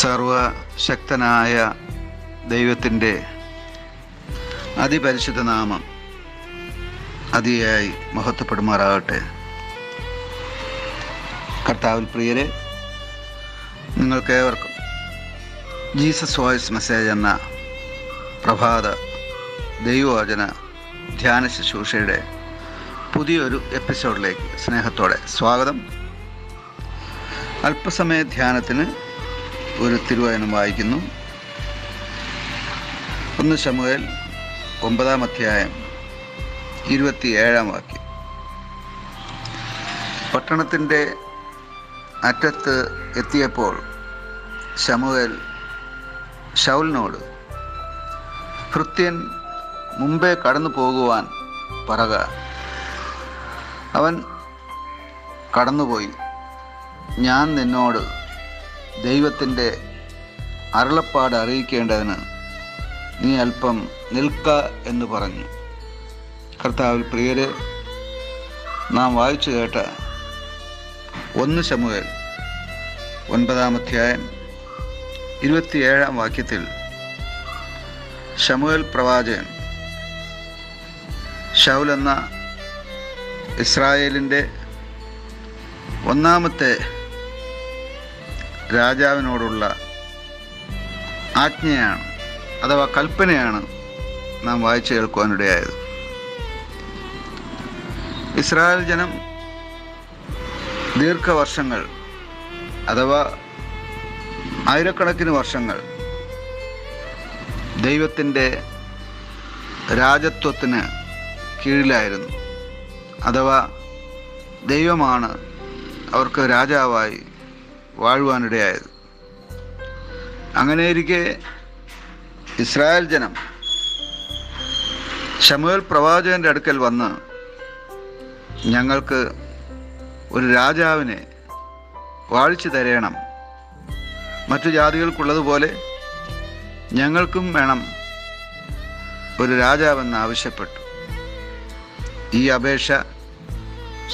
സർവശക്തനായ ദൈവത്തിൻ്റെ അതിപരിശുദ്ധ നാമം അതിയായി മഹത്വപ്പെടുമാറാകട്ടെ. കർത്താവിൽ പ്രിയരെ, നിങ്ങൾക്കേവർക്കും ജീസസ് വോയിസ് മെസ്സേജ് എന്ന പ്രഭാത ദൈവവചന ധ്യാന ശുശ്രൂഷയുടെ പുതിയൊരു എപ്പിസോഡിലേക്ക് സ്നേഹത്തോടെ സ്വാഗതം. അല്പസമയ ധ്യാനത്തിന് ഒരു തിരുവചനം വായിക്കുന്നു. 1 ശമൂവേൽ 9-ാം അധ്യായം 27-ാം വാക്യം. പട്ടണത്തിൻ്റെ അറ്റത്ത് എത്തിയപ്പോൾ ശമൂവേൽ ശൗലിനോട്, ഭൃത്യൻ മുമ്പേ കടന്നു പോകുവാൻ പറക. അവൻ കടന്നുപോയി, ഞാൻ നിന്നോട് ദൈവത്തിൻ്റെ അരുളപ്പാട് അറിയിക്കേണ്ടതിന് നീ അല്പം നിൽക്ക എന്ന് പറഞ്ഞു. കർത്താവിൽ പ്രിയരെ, നാം വായിച്ചു കേട്ട 1 ശമൂവേൽ 9-ാം അധ്യായം 27-ാം വാക്യത്തിൽ ശമൂവേൽ പ്രവാചകൻ ശൗൽ എന്ന ഇസ്രായേലിൻ്റെ 1-ാമത്തെ രാജാവിനോടുള്ള ആജ്ഞയാണ് അഥവാ കൽപ്പനയാണ് നാം വായിച്ചു കേൾക്കുവാനിടയായത്. ഇസ്രായേൽ ജനം ദീർഘവർഷങ്ങൾ അഥവാ ആയിരക്കണക്കിന് വർഷങ്ങൾ ദൈവത്തിൻ്റെ രാജത്വത്തിന് കീഴിലായിരുന്നു. അഥവാ ദൈവമാണ് അവർക്ക് രാജാവായി വാഴുവാനിടയായത്. അങ്ങനെയിരിക്കെ ഇസ്രായേൽ ജനം ശമൂവേൽ പ്രവാചകൻ്റെ അടുക്കൽ വന്ന്, ഞങ്ങൾക്ക് ഒരു രാജാവിനെ വാഴിച്ചു തരേണം, മറ്റു ജാതികൾക്കുള്ളതുപോലെ ഞങ്ങൾക്കും വേണം ഒരു രാജാവെന്ന് ആവശ്യപ്പെട്ടു. ഈ അപേക്ഷ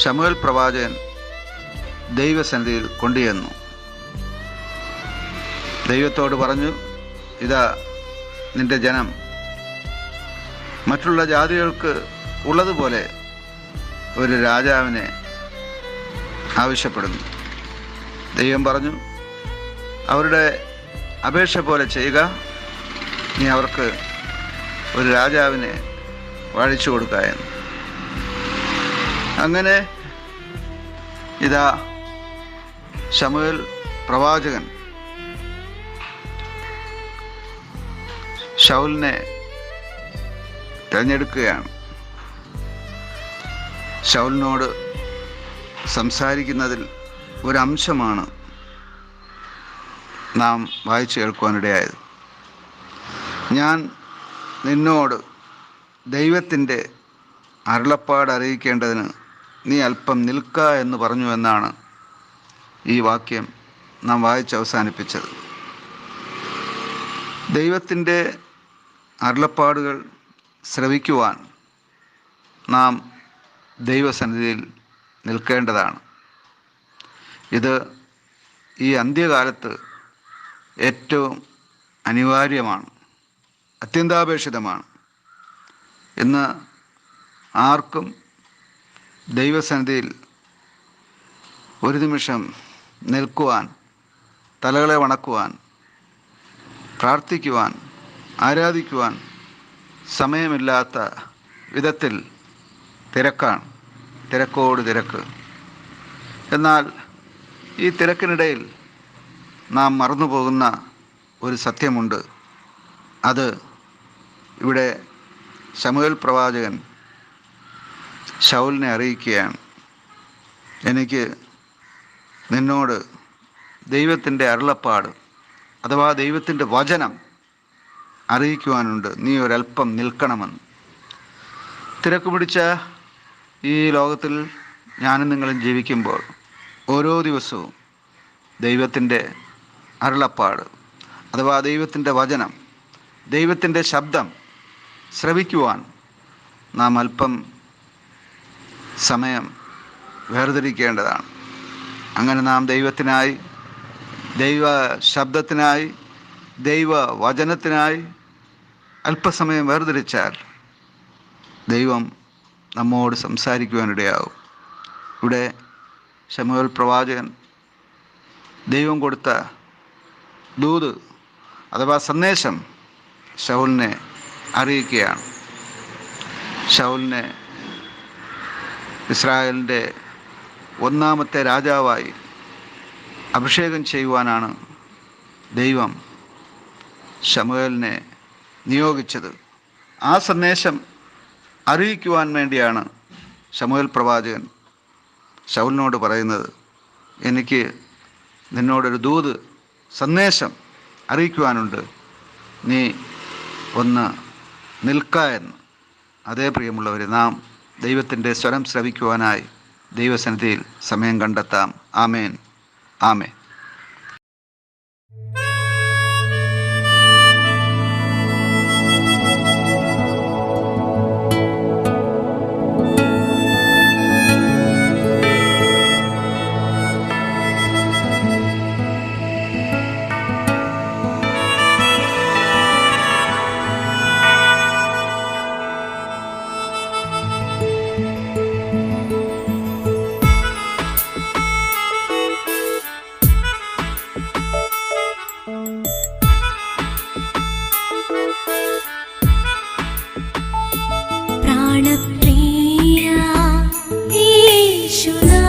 ശമൂവേൽ പ്രവാചകൻ ദൈവസന്നിധിയിൽ കൊണ്ടുചെന്നു. ദൈവത്തോട് പറഞ്ഞു, ഇതാ നിന്റെ ജനം മറ്റുള്ള ജാതികൾക്ക് ഉള്ളതുപോലെ ഒരു രാജാവിനെ ആവശ്യപ്പെടുന്നു. ദൈവം പറഞ്ഞു, അവരുടെ അപേക്ഷ പോലെ ചെയ്യുക, നീ അവർക്ക് ഒരു രാജാവിനെ വാഴിച്ചു കൊടുക്കുക എന്ന്. അങ്ങനെ ഇതാ ശമൂവേൽ പ്രവാചകൻ ശൗലിനെ തിരഞ്ഞെടുക്കുകയാണ്. ശൗലിനോട് സംസാരിക്കുന്നതിൽ ഒരംശമാണ് നാം വായിച്ചു കേൾക്കുവാനിടയായത്. ഞാൻ നിന്നോട് ദൈവത്തിൻ്റെ അരുളപ്പാട് അറിയിക്കേണ്ടതിന് നീ അല്പം നിൽക്ക എന്ന് പറഞ്ഞു എന്നാണ് ഈ വാക്യം നാം വായിച്ച് അവസാനിപ്പിച്ചത്. ദൈവത്തിൻ്റെ അരുളപ്പാടുകൾ ശ്രവിക്കുവാൻ നാം ദൈവസന്നിധിയിൽ നിൽക്കേണ്ടതാണ്. ഇത് ഈ അന്ത്യകാലത്ത് ഏറ്റവും അനിവാര്യമാണ്, അത്യന്താപേക്ഷിതമാണ്. ഇന്ന് ആർക്കും ദൈവസന്നിധിയിൽ ഒരു നിമിഷം നിൽക്കുവാൻ, തലകളെ വണക്കുവാൻ, പ്രാർത്ഥിക്കുവാൻ, ആരാധിക്കുവാൻ സമയമില്ലാത്ത വിധത്തിൽ തിരക്കാണ്, തിരക്കോട് തിരക്ക്. എന്നാൽ ഈ തിരക്കിനിടയിൽ നാം മറന്നുപോകുന്ന ഒരു സത്യമുണ്ട്. അത് ഇവിടെ ശമൂവേൽ പ്രവാചകൻ ശൗലിനെ അറിയിക്കുകയാണ്. എനിക്ക് നിന്നോട് ദൈവത്തിൻ്റെ അരുളപ്പാട് അഥവാ ദൈവത്തിൻ്റെ വചനം അറിയിക്കുവാനുണ്ട്, നീ ഒരല്പം നിൽക്കണമെന്ന്. തിരക്ക് പിടിച്ച ഈ ലോകത്തിൽ ഞാനും നിങ്ങളും ജീവിക്കുമ്പോൾ ഓരോ ദിവസവും ദൈവത്തിൻ്റെ അരുളപ്പാട് അഥവാ ദൈവത്തിൻ്റെ വചനം, ദൈവത്തിൻ്റെ ശബ്ദം ശ്രവിക്കുവാൻ നാം അല്പം സമയം വേർതിരിക്കേണ്ടതാണ്. അങ്ങനെ നാം ദൈവത്തിനായി ദൈവ ശബ്ദത്തിനായി, ദൈവ വചനത്തിനായി അല്പസമയം വേർതിരിച്ചാൽ ദൈവം നമ്മോട് സംസാരിക്കുവാനിടയാവും. ഇവിടെ ശമൂവേൽ പ്രവാചകൻ ദൈവം കൊടുത്ത ദൂത് അഥവാ സന്ദേശം ശൗലിനെ അറിയിക്കുകയാണ്. ശൗലിനെ ഇസ്രായേലിൻ്റെ ഒന്നാമത്തെ രാജാവായി അഭിഷേകം ചെയ്യുവാനാണ് ദൈവം ശമൂവേലിനെ നിയോഗിച്ചത്. ആ സന്ദേശം അറിയിക്കുവാൻ വേണ്ടിയാണ് ശമൂവേൽ പ്രവാചകൻ ശൗലിനോട് പറയുന്നത്, എനിക്ക് നിന്നോടൊരു ദൂത് സന്ദേശം അറിയിക്കുവാനുണ്ട്, നീ ഒന്ന് നിൽക്ക എന്ന്. അതേ പ്രിയമുള്ളവർ, നാം ദൈവത്തിൻ്റെ സ്വരം ശ്രവിക്കുവാനായി ദൈവസന്നിധിയിൽ സമയം കണ്ടെത്താം. ആമേൻ, ആമേൻ. പ്രാണപ്രിയ യേശുനാഥ